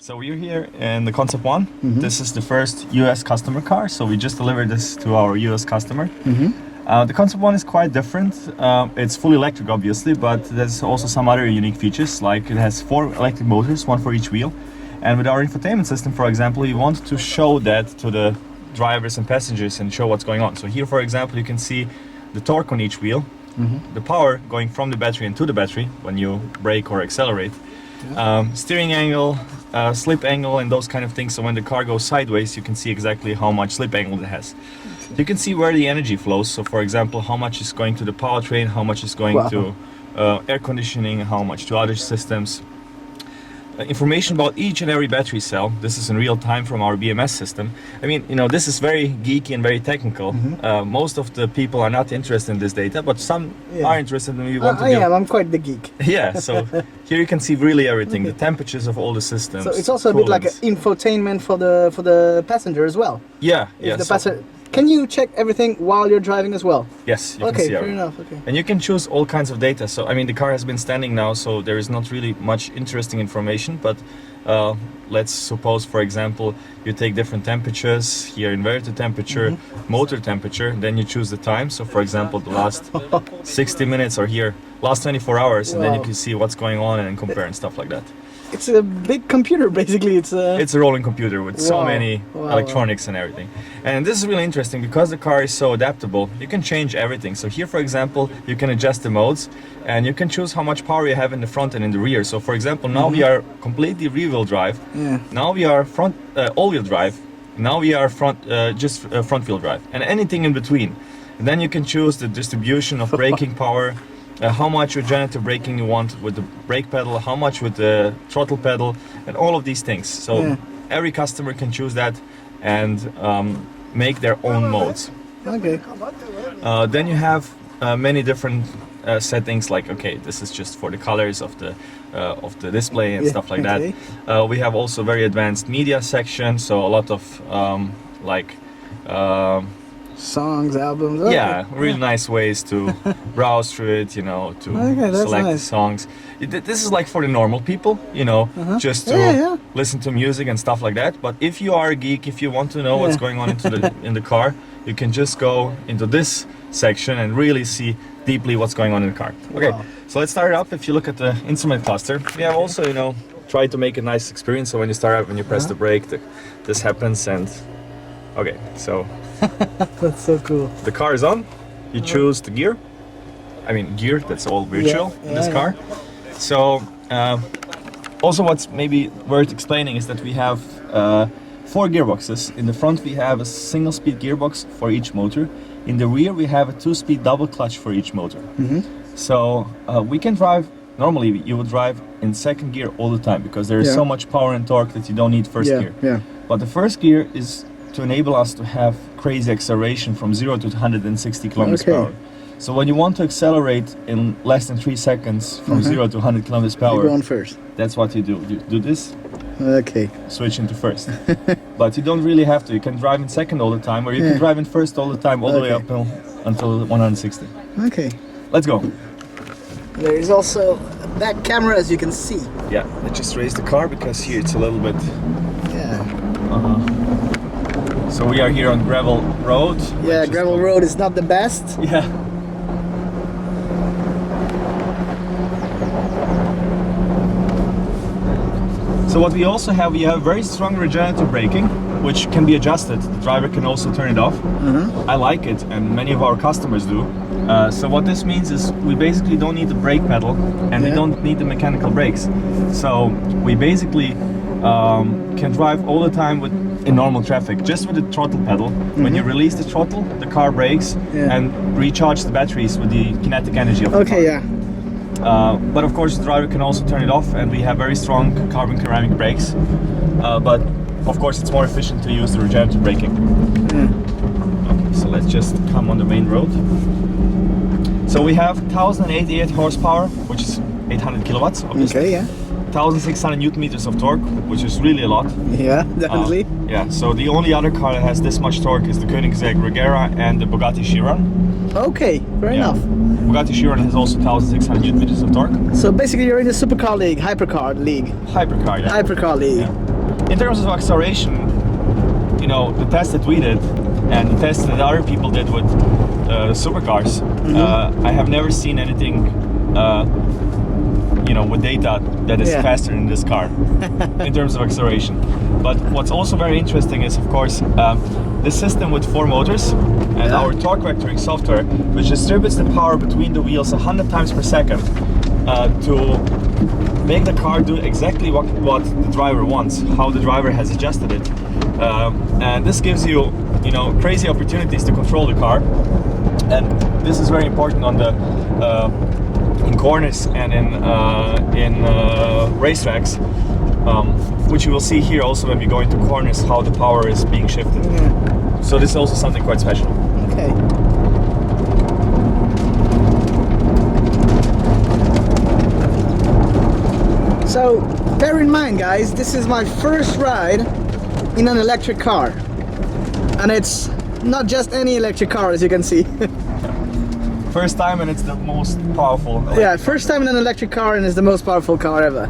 So we're here in the Concept One. This is the first US customer car, so we just delivered this to our US customer. The Concept One is quite different. It's fully electric, obviously, but there's also some other unique features, like it has 4 electric motors, 1 for each wheel. And with our infotainment system, for example, we want to show that to the drivers and passengers and show what's going on. So here, for example, you can see the torque on each wheel, the power going from the battery into the battery when you brake or accelerate. Steering angle, slip angle, and those kind of things. So when the car goes sideways, you can see exactly how much slip angle it has. You can see where the energy flows. So for example, how much is going to the powertrain, how much is going to air conditioning, how much to other systems. Information about each and every battery cell. This is in real time from our BMS system. I mean, you know, this is very geeky and very technical. Most of the people are not interested in this data, but some are interested, and we want to I'm quite the geek. Yeah, so here you can see really everything, the temperatures of all the systems. So it's also a bit like an infotainment for the passenger as well. Yeah, Can you check everything while you're driving as well? Yes, you can see fair enough. And you can choose all kinds of data. So I mean, the car has been standing now, so there is not really much interesting information, but let's suppose, for example, you take different temperatures, here inverter temperature, motor temperature, then you choose the time. So for example, the last 60 minutes, or here last 24 hours, and then you can see what's going on and compare and stuff like that. It's a big computer, basically. It's a rolling computer with so many electronics and everything. And this is really interesting because the car is so adaptable. You can change everything. So here, for example, you can adjust the modes, and you can choose how much power you have in the front and in the rear. So for example, now we are completely rear-wheel drive. Now we are front all-wheel drive. Now we are front-wheel drive, and anything in between. And then you can choose the distribution of braking power. How much regenerative braking you want with the brake pedal, how much with the throttle pedal, and all of these things. So every customer can choose that and make their own modes. Then you have many different settings, like this is just for the colors of the display and stuff like that. We have also very advanced media section, so a lot of songs, albums. Really nice ways to browse through it, you know, to select the songs. This is like for the normal people, you know, just to listen to music and stuff like that. But if you are a geek, if you want to know what's going on in the car, you can just go into this section and really see deeply what's going on in the car. So let's start it up. If you look at the instrument cluster, we have also, you know, tried to make a nice experience. So when you start up, when you press the brake, this happens, and so that's so cool. The car is on. You choose the gear. I mean, gear, that's all virtual in this car. So also what's maybe worth explaining is that we have 4 gearboxes. In the front we have a single speed gearbox for each motor. In the rear we have a 2-speed double clutch for each motor. So we can drive, normally you would drive in second gear all the time because there is so much power and torque that you don't need first gear. But the first gear is to enable us to have crazy acceleration from 0 to 160 kilometers per hour. So when you want to accelerate in less than 3 seconds from 0 to 100 kilometers per hour, you go on first. That's what you do. You do this, switch into first. But you don't really have to. You can drive in second all the time, or you can drive in first all the time, all the way up until 160. Let's go. There is also a back camera, as you can see. Yeah, I just raised the car because here it's a little bit... So we are here on gravel road. Yeah, gravel road is not the best. Yeah. So what we also have, we have very strong regenerative braking, which can be adjusted. The driver can also turn it off. I like it, and many of our customers do. So what this means is we basically don't need the brake pedal, and we don't need the mechanical brakes. So we basically can drive all the time in normal traffic, just with the throttle pedal. When you release the throttle, the car brakes and recharge the batteries with the kinetic energy of the car. But of course the driver can also turn it off, and we have very strong carbon ceramic brakes. But of course it's more efficient to use the regenerative braking. So let's just come on the main road. So we have 1088 horsepower, which is 800 kilowatts, obviously. 1600 newton meters of torque, which is really a lot. Yeah, definitely. So the only other car that has this much torque is the Koenigsegg Regera and the Bugatti Chiron. Fair enough. Bugatti Chiron has also 1600 newton meters of torque. So basically you're in the supercar league, hypercar league. Hypercar, Hypercar league. in terms of acceleration, you know, the test that we did and the test that other people did with supercars, I have never seen anything, you know, with data that is faster in this car in terms of acceleration. But what's also very interesting is, of course, the system with 4 motors and our torque vectoring software, which distributes the power between the wheels 100 times per second to make the car do exactly what the driver wants, how the driver has adjusted it. And this gives you, you know, crazy opportunities to control the car. And this is very important on the in corners and in racetracks, which you will see here also when we go into corners, how the power is being shifted. So this is also something quite special. Okay. So bear in mind, guys, this is my first ride in an electric car, and it's not just any electric car, as you can see. First time, and it's the most powerful. Yeah, first time in an electric car, and it's the most powerful car ever.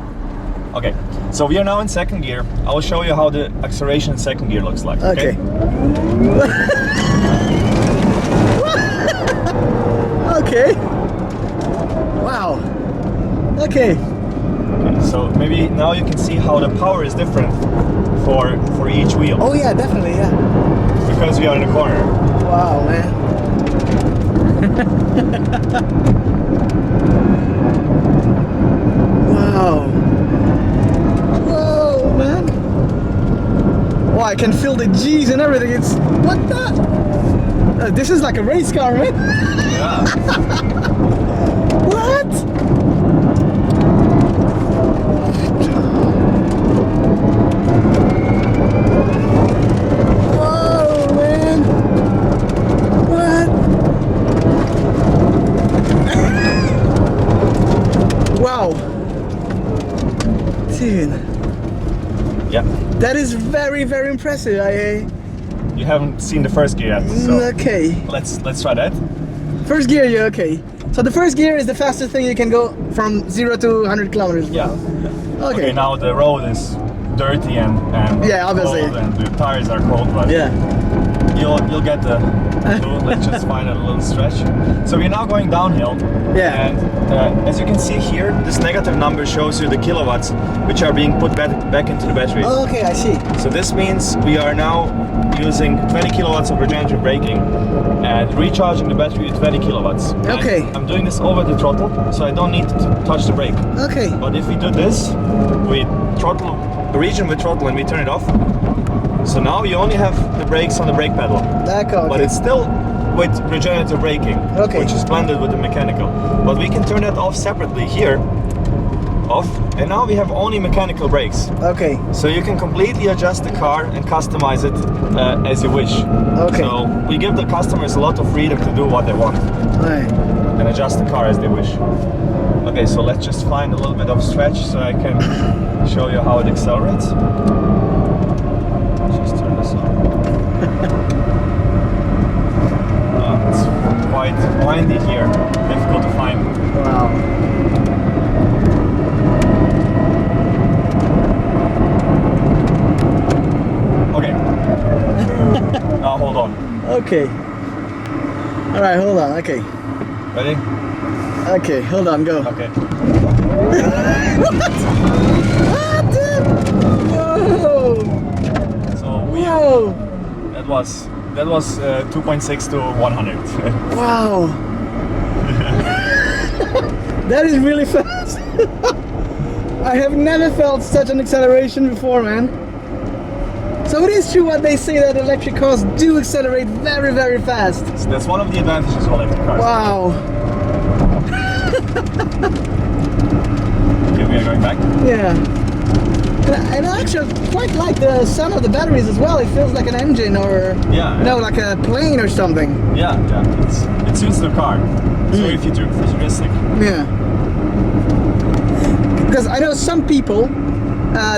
Okay, so we are now in second gear. I will show you how the acceleration in second gear looks like. Okay. Okay. Wow. Okay. So maybe now you can see how the power is different for each wheel. Oh yeah, definitely, yeah. Because we are in a corner. Wow, man. Wow. Whoa, man. Oh, I can feel the G's and everything. It's what the? This is like a race car, man. Yeah. What? Whoa, man. What? Wow. Dude. Yeah. That is very, very impressive. You haven't seen the first gear yet, so Okay. let's try that. First gear, yeah, okay. So the first gear is the fastest thing you can go from 0 to 100 kilometers. Yeah. Okay. Now the road is dirty and Yeah, obviously. cold, and the tires are cold, but Yeah. you'll get the let's just find a little stretch. So we're now going downhill. Yeah. And as you can see here, this negative number shows you the kilowatts which are being put back into the battery. Oh, okay, I see. So this means we are now using 20 kilowatts of regenerative braking and recharging the battery with 20 kilowatts. And Okay. I'm doing this over the throttle, so I don't need to touch the brake. Okay. But if we do this, we throttle the region with throttle and we turn it off. So now you only have the brakes on the brake pedal, D'accord. but it's still with regenerative braking, Okay. which is blended with the mechanical. But we can turn that off separately here, off, and now we have only mechanical brakes. Okay. So you can completely adjust the car and customize it as you wish. Okay. So we give the customers a lot of freedom to do what they want Right. and adjust the car as they wish. Okay, so let's just find a little bit of stretch so I can show you how it accelerates. Just turn this on. It's quite windy here, difficult to find. Wow. Okay. Now hold on. Okay. All right, hold on. Okay. Ready? Okay, hold on. Go. Okay. Ah, dude. Whoa. So we Whoa. that was 2.6 to 100. Wow. That is really fast. I have never felt such an acceleration before, man. So it is true what they say, that electric cars do accelerate very, very fast. So that's one of the advantages of electric cars. Wow. Okay, we are going back. Yeah. And I actually quite like the sound of the batteries as well. It feels like an engine or, Yeah, you know, like a plane or something. Yeah. It suits the car. It's very futuristic. Yeah. Because I know some people, one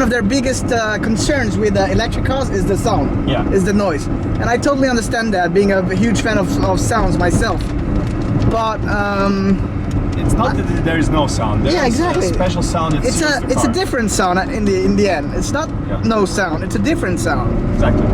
of their biggest concerns with electric cars is the sound. Yeah. Is the noise. And I totally understand that, being a huge fan of sounds myself. But it's not that there is no sound. There Yeah, is exactly. a special sound. It's a different sound in the end. It's not Yeah. no sound. It's a different sound. Exactly.